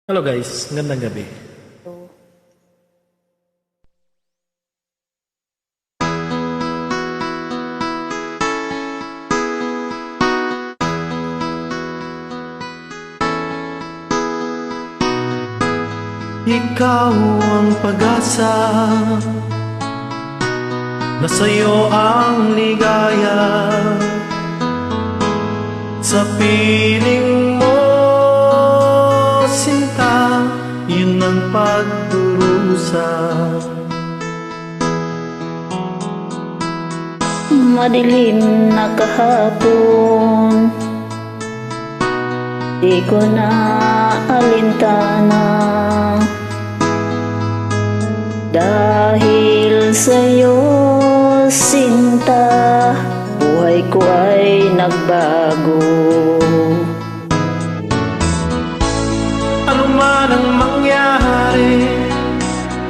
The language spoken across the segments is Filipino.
Hello guys, magandang gabi. Ikaw ang pag-asa, nasa'yo ang ligaya. Sa piling mo, sinta, yun ang pagdurusa. Madilim na kahapon, di ko na alintana. Dahil sa'yo, sinta, buhay ko ay nagbago. Ano man ang mangyari,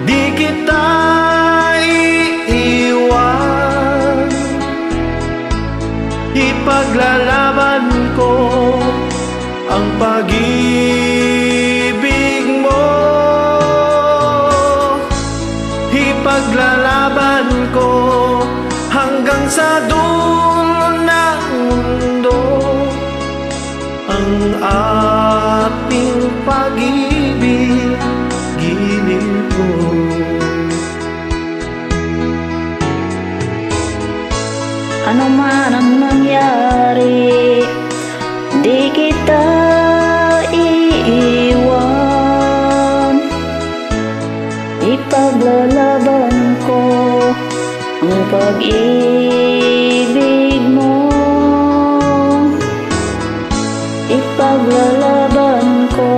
di kita iiwan. Ipaglalaban ko ang pag-ibig mo. Ipaglalaban ko hanggang sa dulo ng mundo ang ating pag-ibig, giliw ko. Ano man ang mangyari, di kita iiwan. Ipaglalaban ko ang pag-ibig mo. Ipaglalaban ko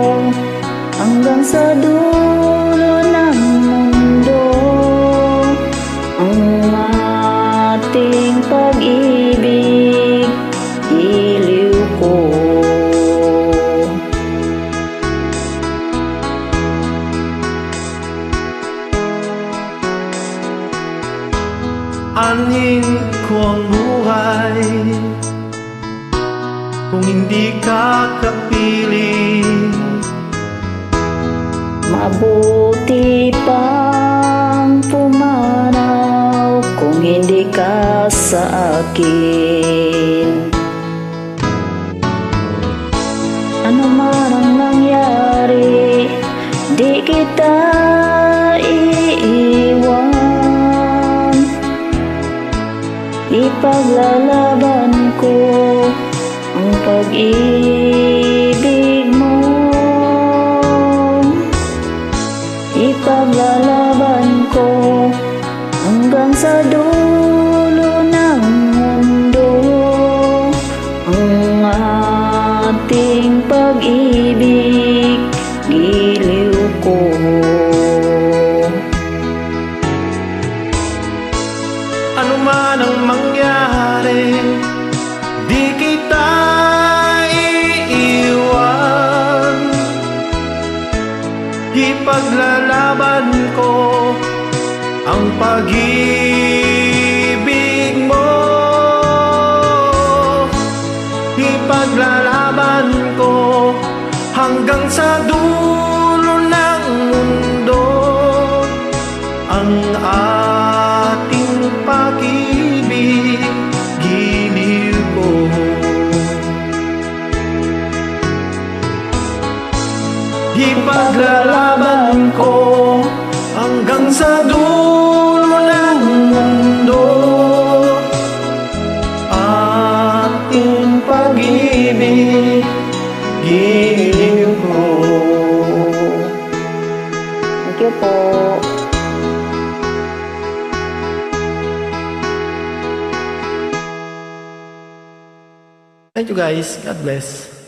hanggang sa dulo ng mundo ang ating pag-ibig, giliw ko. Anin ko ang buhay kung hindi ka kapiling. Mabuti pang pumanaw kung hindi ka sa akin. Ano man ang nangyari, di kita iiwan. Ipaglalaban ko ang pag-ibig mo. Ipaglalaban ko hanggang sa dulo ng mundo ang ating pag-ibig, giliw ko. Ano man ang mangyari, di kita iiwan. Ipaglalaban ko ang pag-ibig mo. Ipaglalaban ko hanggang sa dulo ng mundo ang ating pag-ibig, giliw ko. Ipaglalaban ko hanggang sa dulo ng mundo ating pag-ibig, giliw ko. Thank you po. Thank you guys. God bless.